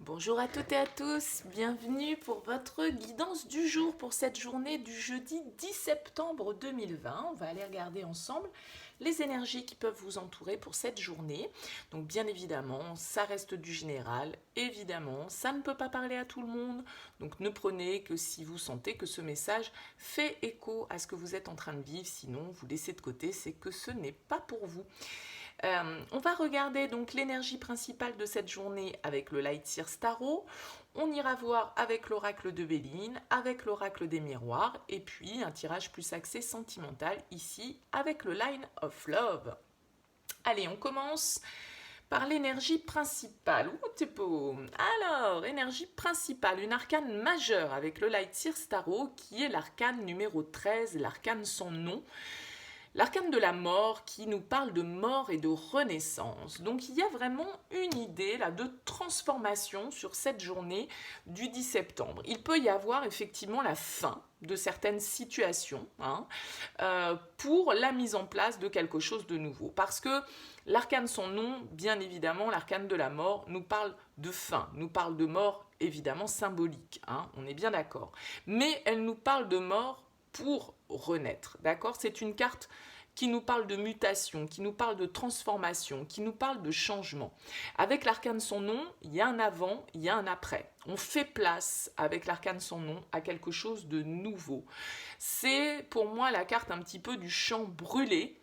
Bonjour à toutes et à tous, bienvenue pour votre guidance du jour pour cette journée du jeudi 10 septembre 2020. On va aller regarder ensemble les énergies qui peuvent vous entourer pour cette journée. Donc bien évidemment, ça reste du général, évidemment, ça ne peut pas parler à tout le monde, donc ne prenez que si vous sentez que ce message fait écho à ce que vous êtes en train de vivre, sinon vous laissez de côté, c'est que ce n'est pas pour vous. On va regarder donc l'énergie principale de cette journée avec le Light Seer Tarot. On ira voir avec l'oracle de Béline, avec l'oracle des miroirs, et puis un tirage plus axé sentimental ici avec le Line of Love. Allez, on commence par l'énergie principale. Ouh, t'es beau. Alors, énergie principale, une arcane majeure avec le Light Seer Tarot qui est l'arcane numéro 13, l'arcane sans nom. L'arcane de la mort qui nous parle de mort et de renaissance. Donc il y a vraiment une idée là de transformation sur cette journée du 10 septembre. Il peut y avoir effectivement la fin de certaines situations pour la mise en place de quelque chose de nouveau. Parce que l'arcane son nom, bien évidemment, l'arcane de la mort nous parle de fin, nous parle de mort évidemment symbolique, on est bien d'accord. Mais elle nous parle de mort pour renaître, d'accord? C'est une carte qui nous parle de mutation, qui nous parle de transformation, qui nous parle de changement. Avec l'arcane son nom, il y a un avant, il y a un après. On fait place avec l'arcane son nom à quelque chose de nouveau. C'est pour moi la carte un petit peu du champ brûlé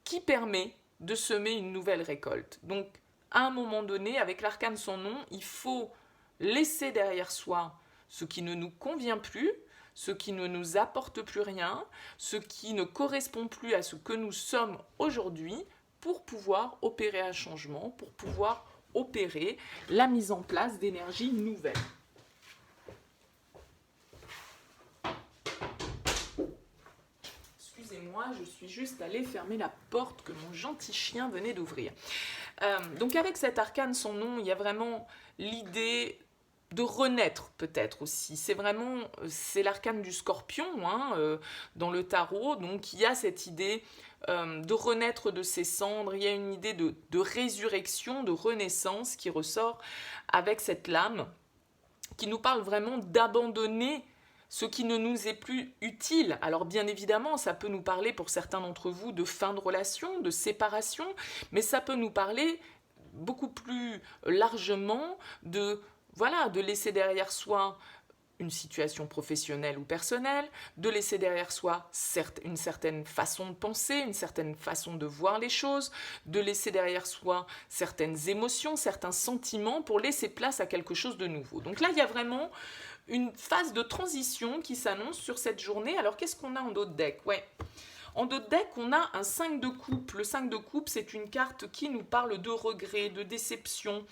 qui permet de semer une nouvelle récolte. Donc à un moment donné, avec l'arcane son nom, il faut laisser derrière soi ce qui ne nous convient plus, ce qui ne nous apporte plus rien, ce qui ne correspond plus à ce que nous sommes aujourd'hui, pour pouvoir opérer un changement, pour pouvoir opérer la mise en place d'énergies nouvelles. Excusez-moi, je suis juste allée fermer la porte que mon gentil chien venait d'ouvrir. Donc avec cet arcane son nom, il y a vraiment l'idée de renaître peut-être aussi. C'est l'arcane du scorpion dans le tarot, donc il y a cette idée de renaître de ses cendres, il y a une idée de résurrection, de renaissance qui ressort avec cette lame, qui nous parle vraiment d'abandonner ce qui ne nous est plus utile. Alors bien évidemment, ça peut nous parler pour certains d'entre vous de fin de relation, de séparation, mais ça peut nous parler beaucoup plus largement de laisser derrière soi une situation professionnelle ou personnelle, de laisser derrière soi une certaine façon de penser, une certaine façon de voir les choses, de laisser derrière soi certaines émotions, certains sentiments pour laisser place à quelque chose de nouveau. Donc là, il y a vraiment une phase de transition qui s'annonce sur cette journée. Alors qu'est-ce qu'on a en dos de deck? En dos de deck, on a un 5 de coupe. Le 5 de coupe, c'est une carte qui nous parle de regret, de déception,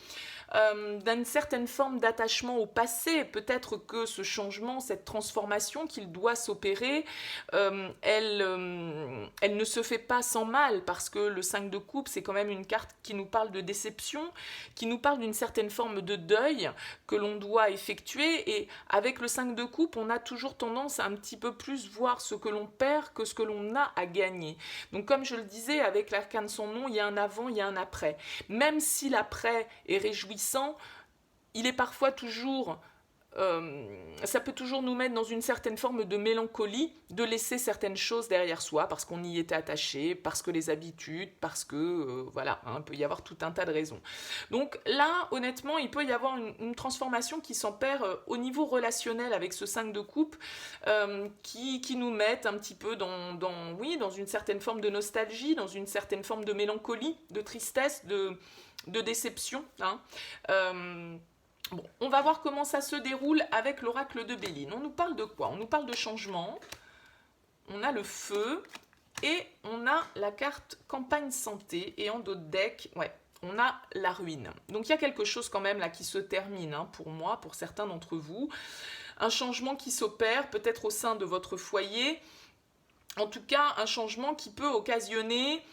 d'une certaine forme d'attachement au passé. Peut-être que ce changement, cette transformation qu'il doit s'opérer, elle ne se fait pas sans mal, parce que le 5 de coupe, c'est quand même une carte qui nous parle de déception, qui nous parle d'une certaine forme de deuil que l'on doit effectuer. Et avec le 5 de coupe, on a toujours tendance à un petit peu plus voir ce que l'on perd que ce que l'on a à gagner. Donc comme je le disais, avec l'arcane son nom, il y a un avant, il y a un après. Même si l'après est réjouissant, il est parfois toujours ça peut toujours nous mettre dans une certaine forme de mélancolie, de laisser certaines choses derrière soi parce qu'on y était attaché, parce que les habitudes, parce que il peut y avoir tout un tas de raisons. Donc là, honnêtement, il peut y avoir une transformation qui s'opère au niveau relationnel avec ce 5 de coupe, qui nous met un petit peu dans une certaine forme de nostalgie, dans une certaine forme de mélancolie, de tristesse, de déception. Bon, on va voir comment ça se déroule avec l'oracle de Béline. On nous parle de quoi? On nous parle de changement, on a le feu, et on a la carte campagne santé, et en dos de deck, on a la ruine. Donc il y a quelque chose quand même là qui se termine, pour moi, pour certains d'entre vous. Un changement qui s'opère peut-être au sein de votre foyer, en tout cas un changement qui peut occasionner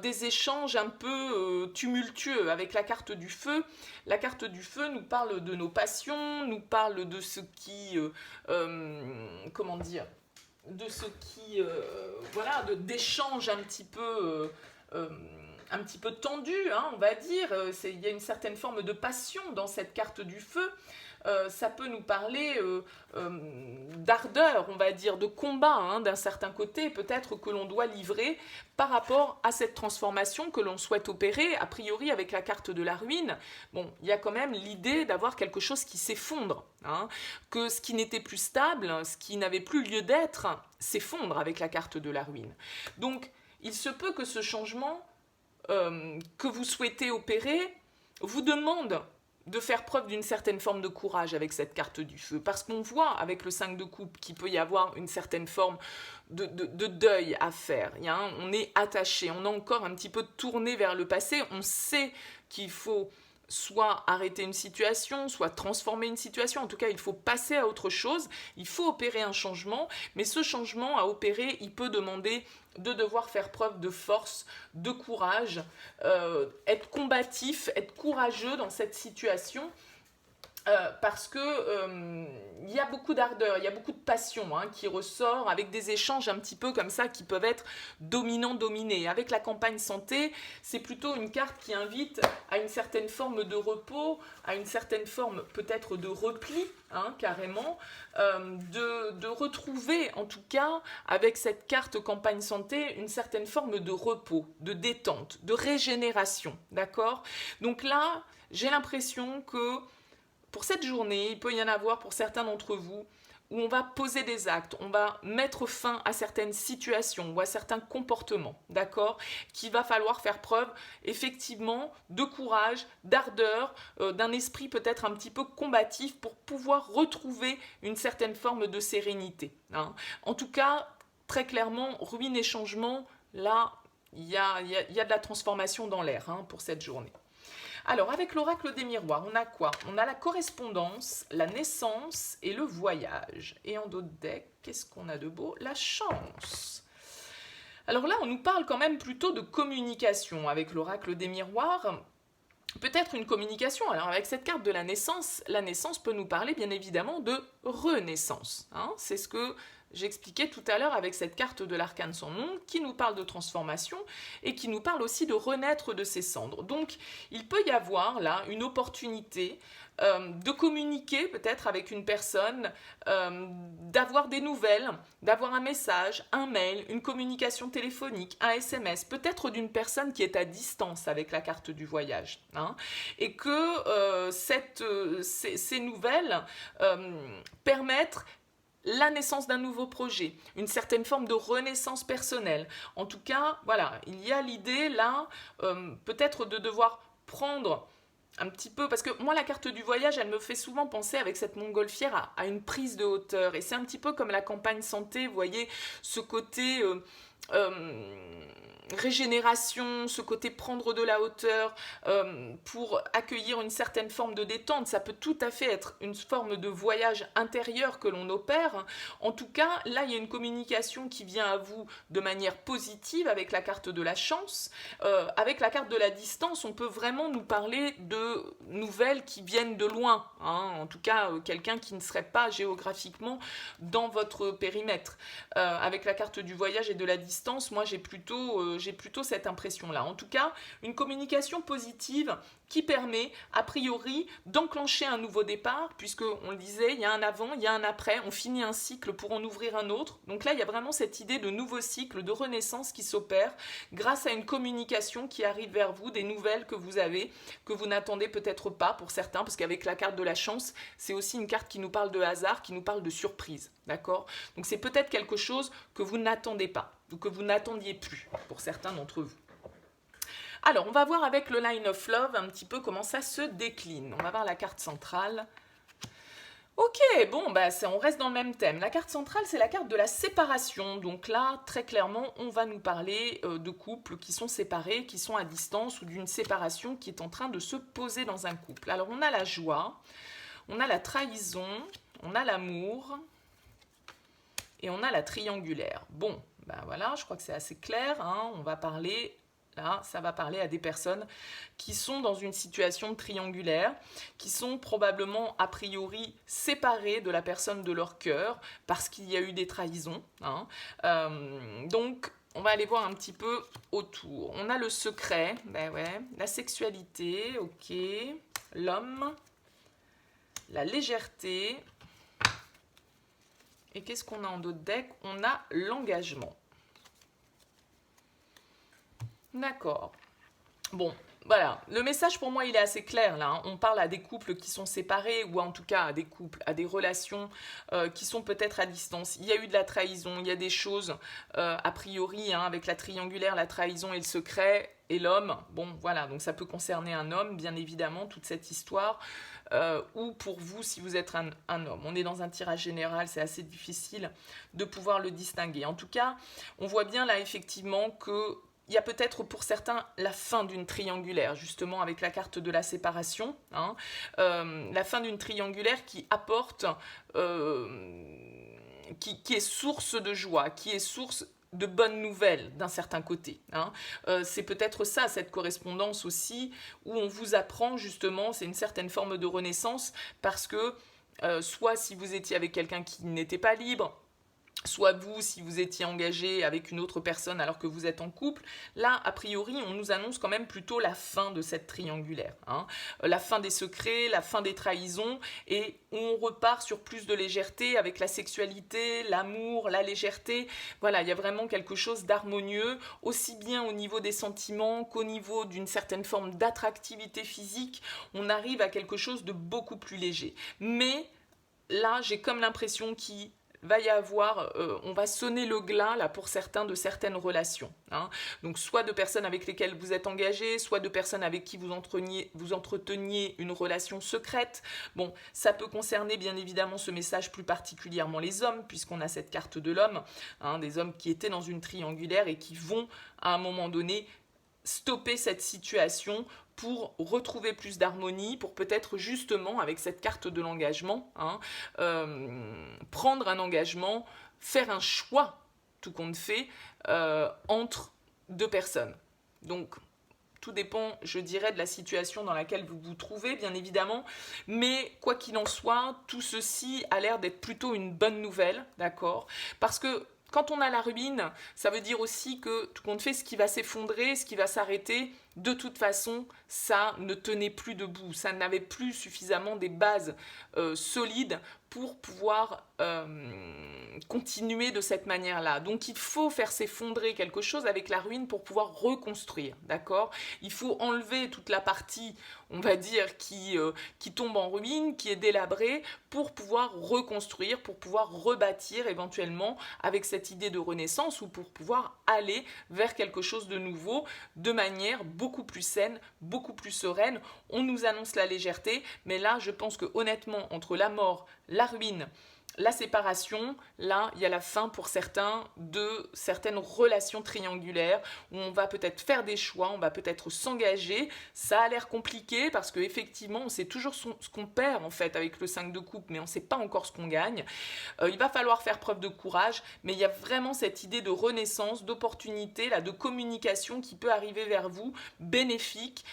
des échanges un peu tumultueux avec la carte du feu. La carte du feu nous parle de nos passions, nous parle de ce qui, comment dire, de ce qui, d'échanges un petit peu un petit peu tendu, hein, on va dire. Il y a une certaine forme de passion dans cette carte du feu. Ça peut nous parler d'ardeur, on va dire, de combat, hein, d'un certain côté, peut-être que l'on doit livrer par rapport à cette transformation que l'on souhaite opérer. A priori, avec la carte de la ruine, bon, il y a quand même l'idée d'avoir quelque chose qui s'effondre, hein, que ce qui n'était plus stable, ce qui n'avait plus lieu d'être, s'effondre avec la carte de la ruine. Donc, il se peut que ce changement que vous souhaitez opérer vous demande de faire preuve d'une certaine forme de courage avec cette carte du feu, parce qu'on voit avec le 5 de coupe qu'il peut y avoir une certaine forme de deuil à faire. On est attaché, on a encore un petit peu tourné vers le passé, on sait qu'il faut soit arrêter une situation, soit transformer une situation, en tout cas il faut passer à autre chose, il faut opérer un changement, mais ce changement à opérer, il peut demander de devoir faire preuve de force, de courage, être combatif, être courageux dans cette situation, parce que il y a beaucoup d'ardeur, il y a beaucoup de passion, hein, qui ressort avec des échanges un petit peu comme ça qui peuvent être dominants-dominés. Avec la campagne santé, c'est plutôt une carte qui invite à une certaine forme de repos, à une certaine forme peut-être de repli, hein, carrément, de retrouver en tout cas avec cette carte campagne santé une certaine forme de repos, de détente, de régénération, d'accord? Donc là, j'ai l'impression que pour cette journée, il peut y en avoir pour certains d'entre vous où on va poser des actes, on va mettre fin à certaines situations ou à certains comportements, d'accord, qu'il va falloir faire preuve effectivement de courage, d'ardeur, d'un esprit peut-être un petit peu combatif pour pouvoir retrouver une certaine forme de sérénité, hein. En tout cas, très clairement, ruine et changement, là, il y a de la transformation dans l'air, hein, pour cette journée. Alors, avec l'oracle des miroirs, on a quoi? On a la correspondance, la naissance et le voyage. Et en dos de deck, qu'est-ce qu'on a de beau? La chance. Alors là, on nous parle quand même plutôt de communication avec l'oracle des miroirs. Peut-être une communication. Alors avec cette carte de la naissance peut nous parler bien évidemment de renaissance, hein. C'est ce que j'expliquais tout à l'heure avec cette carte de l'arcane sans nom qui nous parle de transformation et qui nous parle aussi de renaître de ses cendres. Donc il peut y avoir là une opportunité de communiquer peut-être avec une personne, d'avoir des nouvelles, d'avoir un message, un mail, une communication téléphonique, un SMS, peut-être d'une personne qui est à distance avec la carte du voyage, hein, et que ces nouvelles permettent la naissance d'un nouveau projet, une certaine forme de renaissance personnelle. En tout cas, voilà, il y a l'idée là, peut-être de devoir prendre un petit peu, parce que moi la carte du voyage, elle me fait souvent penser avec cette montgolfière à une prise de hauteur, et c'est un petit peu comme la campagne santé, vous voyez, ce côté régénération, ce côté prendre de la hauteur pour accueillir une certaine forme de détente. Ça peut tout à fait être une forme de voyage intérieur que l'on opère. En tout cas, là, il y a une communication qui vient à vous de manière positive avec la carte de la chance. Avec la carte de la distance, on peut vraiment nous parler de nouvelles qui viennent de loin, hein. En tout cas, quelqu'un qui ne serait pas géographiquement dans votre périmètre. Avec la carte du voyage et de la distance, moi j'ai plutôt cette impression-là. En tout cas, une communication positive qui permet, a priori, d'enclencher un nouveau départ, puisque, on le disait, il y a un avant, il y a un après, on finit un cycle pour en ouvrir un autre. Donc là, il y a vraiment cette idée de nouveau cycle, de renaissance qui s'opère grâce à une communication qui arrive vers vous, des nouvelles que vous avez, que vous n'attendez peut-être pas pour certains, parce qu'avec la carte de la chance, c'est aussi une carte qui nous parle de hasard, qui nous parle de surprise, d'accord? Donc c'est peut-être quelque chose que vous n'attendez pas, ou que vous n'attendiez plus, pour certains d'entre vous. Alors, on va voir avec le Line of Love un petit peu comment ça se décline. On va voir la carte centrale. Ok, bon, bah, on reste dans le même thème. La carte centrale, c'est la carte de la séparation. Donc là, très clairement, on va nous parler de couples qui sont séparés, qui sont à distance, ou d'une séparation qui est en train de se poser dans un couple. Alors, on a la joie, on a la trahison, on a l'amour, et on a la triangulaire. Bon, ben voilà, je crois que c'est assez clair, hein. On va parler... Là, ça va parler à des personnes qui sont dans une situation triangulaire, qui sont probablement a priori séparées de la personne de leur cœur parce qu'il y a eu des trahisons, hein. Donc, on va aller voir un petit peu autour. On a le secret, ben ouais, la sexualité, ok, l'homme, la légèreté. Et qu'est-ce qu'on a en dos de deck? On a l'engagement. D'accord. Bon, voilà. Le message pour moi, il est assez clair là. Hein. On parle à des couples qui sont séparés ou en tout cas à des couples, à des relations qui sont peut-être à distance. Il y a eu de la trahison, il y a des choses a priori hein, avec la triangulaire, la trahison et le secret et l'homme. Bon, voilà. Donc ça peut concerner un homme, bien évidemment, toute cette histoire. Ou pour vous, si vous êtes un homme. On est dans un tirage général, c'est assez difficile de pouvoir le distinguer. En tout cas, on voit bien là effectivement que il y a peut-être pour certains la fin d'une triangulaire, justement avec la carte de la séparation, hein, la fin d'une triangulaire qui apporte, qui est source de joie, qui est source de bonnes nouvelles d'un certain côté. Hein. C'est peut-être ça, cette correspondance aussi, où on vous apprend justement, c'est une certaine forme de renaissance, parce que soit si vous étiez avec quelqu'un qui n'était pas libre, soit vous, si vous étiez engagé avec une autre personne alors que vous êtes en couple, là, a priori, on nous annonce quand même plutôt la fin de cette triangulaire. Hein. La fin des secrets, la fin des trahisons, et on repart sur plus de légèreté avec la sexualité, l'amour, la légèreté. Voilà, il y a vraiment quelque chose d'harmonieux, aussi bien au niveau des sentiments qu'au niveau d'une certaine forme d'attractivité physique. On arrive à quelque chose de beaucoup plus léger. Mais là, j'ai comme l'impression qu'il va y avoir, on va sonner le glas là pour certains de certaines relations. Hein. Donc soit de personnes avec lesquelles vous êtes engagé, soit de personnes avec qui vous entreteniez une relation secrète. Bon, ça peut concerner bien évidemment ce message plus particulièrement les hommes, puisqu'on a cette carte de l'homme, hein, des hommes qui étaient dans une triangulaire et qui vont à un moment donné stopper cette situation pour retrouver plus d'harmonie, pour peut-être justement, avec cette carte de l'engagement, hein, prendre un engagement, faire un choix, tout compte fait, entre deux personnes. Donc, tout dépend, je dirais, de la situation dans laquelle vous vous trouvez, bien évidemment. Mais quoi qu'il en soit, tout ceci a l'air d'être plutôt une bonne nouvelle, d'accord ? Parce que quand on a la ruine, ça veut dire aussi que tout compte fait, ce qui va s'effondrer, ce qui va s'arrêter, de toute façon, ça ne tenait plus debout. Ça n'avait plus suffisamment des bases solides pour pouvoir continuer de cette manière-là. Donc il faut faire s'effondrer quelque chose avec la ruine pour pouvoir reconstruire, d'accord ? Il faut enlever toute la partie, on va dire, qui tombe en ruine, qui est délabrée, pour pouvoir reconstruire, pour pouvoir rebâtir éventuellement avec cette idée de renaissance ou pour pouvoir aller vers quelque chose de nouveau de manière beaucoup plus saine, beaucoup plus sereine. On nous annonce la légèreté, mais là, je pense que honnêtement, entre la mort, la ruine, la séparation, là, il y a la fin pour certains de certaines relations triangulaires où on va peut-être faire des choix, on va peut-être s'engager. Ça a l'air compliqué parce qu'effectivement, on sait toujours ce qu'on perd en fait avec le 5 de coupe, mais on ne sait pas encore ce qu'on gagne. Il va falloir faire preuve de courage, mais il y a vraiment cette idée de renaissance, d'opportunité, là, de communication qui peut arriver vers vous, bénéfique,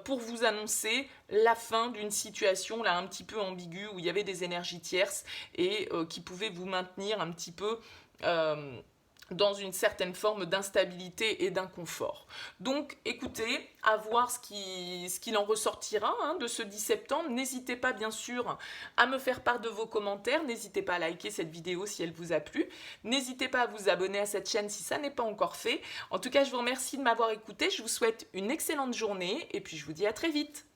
pour vous annoncer la fin d'une situation là un petit peu ambiguë où il y avait des énergies tierces et qui pouvaient vous maintenir un petit peu dans une certaine forme d'instabilité et d'inconfort. Donc écoutez, à voir ce qu'il en ressortira hein, de ce 10 septembre. N'hésitez pas bien sûr à me faire part de vos commentaires, n'hésitez pas à liker cette vidéo si elle vous a plu, n'hésitez pas à vous abonner à cette chaîne si ça n'est pas encore fait. En tout cas, je vous remercie de m'avoir écouté, je vous souhaite une excellente journée et puis je vous dis à très vite.